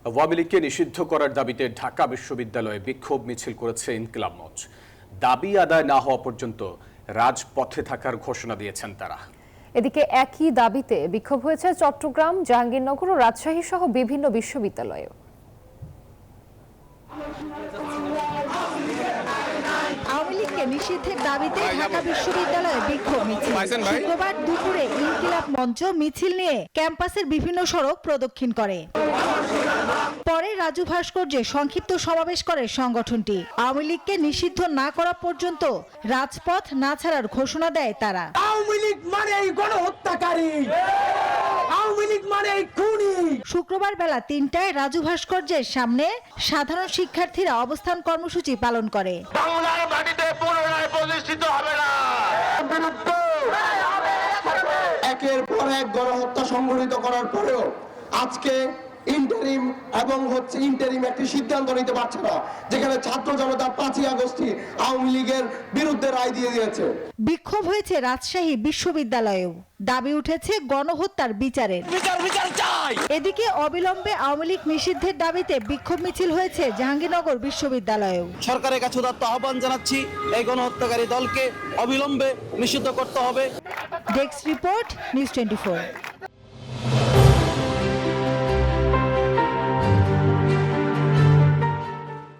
আওয়ামী লীগকে নিষিদ্ধ করার দাবিতে ঢাকা বিশ্ববিদ্যালয়ে বিক্ষোভ মিছিল করেছে ইনকিলাব মঞ্চ। দাবি আদায় না হওয়া পর্যন্ত রাজপথে থাকার ঘোষণা দিয়েছেন তারা। এদিকে একই দাবিতে বিক্ষোভ হয়েছে চট্টগ্রাম, জাহাঙ্গীরনগর ও রাজশাহী সহ বিভিন্ন বিশ্ববিদ্যালয়ে। আওয়ামী লীগকে নিষিদ্ধের দাবিতে ঢাকা বিশ্ববিদ্যালয়ে বিক্ষোভ মিছিল। শুক্রবার দুপুরে ইনকিলাব মঞ্চ মিছিল নিয়ে ক্যাম্পাসের বিভিন্ন সড়ক প্রদক্ষিণ করে। পরে রাজু ভাস্কর্যে সংক্ষিপ্ত সমাবেশ করে সংগঠনটি। আওয়ামী লীগকে নিষিদ্ধ না করা পর্যন্ত রাজপথ না ছাড়ার ঘোষণা দেয় তারা। আওয়ামী লীগ মানেই গণহত্যাকারী, আওয়ামী লীগ মানেই খুনি। শুক্রবার বেলা ৩টায় রাজু ভাস্কর্যের সামনে সাধারণ শিক্ষার্থীরা অবস্থান কর্মসূচি পালন করে। বাংলার মাটিতে পুনরায় প্রতিষ্ঠিত হবে না। একের পর এক গণহত্যা সংঘটিত করার পরেও আজকে ইন্টারিম একটি সিদ্ধান্ত নিতে পারছে না, যেখানে ছাত্র জনতা 5ই আগস্টে আওয়ামী লীগের বিরুদ্ধে রায় দিয়ে দিয়েছে। বিক্ষোভ হয়েছে রাজশাহী বিশ্ববিদ্যালয়েও। দাবি উঠেছে গণহত্যার বিচারের। এদিকে অবিলম্বে আওয়ামী লীগ নিষিদ্ধের দাবিতে বিক্ষোভ মিছিল হয়েছে জাহাঙ্গীরনগর বিশ্ববিদ্যালয়েও। সরকারের কাছে উদাত্ত আহ্বান জানাচ্ছি, এই গণহত্যাকারী দলকে অবিলম্বে নিষিদ্ধ করতে হবে। Desk report, news 24।